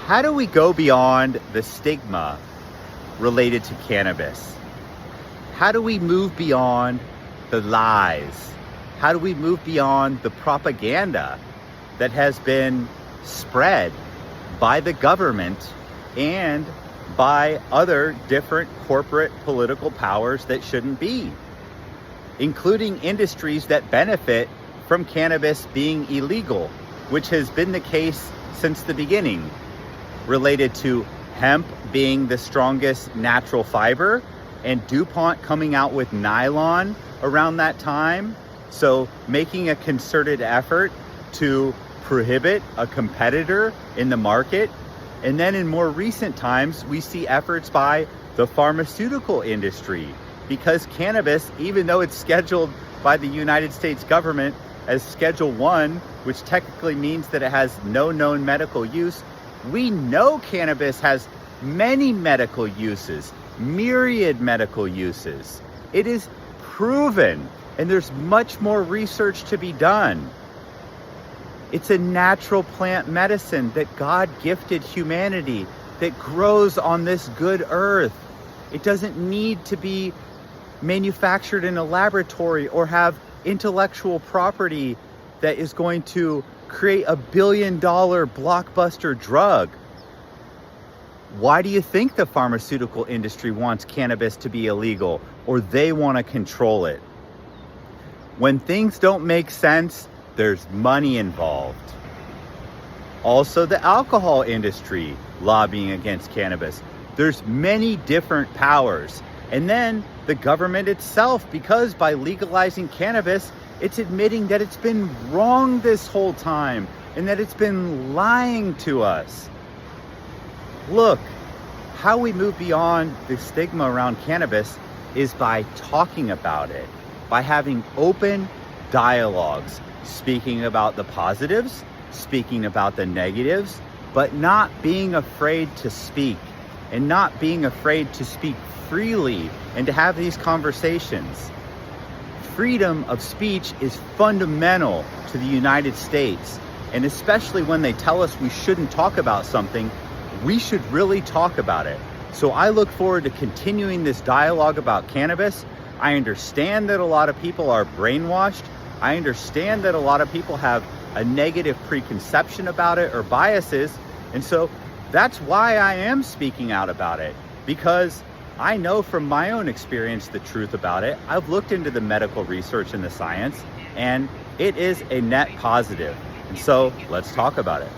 How do we go beyond the stigma related to cannabis? How do we move beyond the lies? How do we move beyond the propaganda that has been spread by the government and by other different corporate political powers that shouldn't be, including industries that benefit from cannabis being illegal, which has been the case since the beginning, related to hemp being the strongest natural fiber and DuPont coming out with nylon around that time. So making a concerted effort to prohibit a competitor in the market. And then in more recent times, we see efforts by the pharmaceutical industry, because cannabis, even though it's scheduled by the United States government as Schedule 1, which technically means that it has no known medical use, we know cannabis has many medical uses, myriad medical uses. It is proven, and there's much more research to be done. It's a natural plant medicine that God gifted humanity, that grows on this good earth. It doesn't need to be manufactured in a laboratory or have intellectual property that is going to create a billion-dollar blockbuster drug. Why do you think the pharmaceutical industry wants cannabis to be illegal, or they want to control it? When things don't make sense, there's money involved. Also, the alcohol industry lobbying against cannabis. There's many different powers. And then the government itself, because by legalizing cannabis, it's admitting that it's been wrong this whole time and that it's been lying to us. Look, how we move beyond the stigma around cannabis is by talking about it, by having open dialogues, speaking about the positives, speaking about the negatives, but not being afraid to speak, and not being afraid to speak freely and to have these conversations. Freedom of speech is fundamental to the United States, and especially when they tell us we shouldn't talk about something, we should really talk about it. So I look forward to continuing this dialogue about cannabis. I understand that a lot of people are brainwashed. I understand that a lot of people have a negative preconception about it or biases. And so that's why I am speaking out about it, because I know from my own experience the truth about it. I've looked into the medical research and the science, and it is a net positive. And so let's talk about it.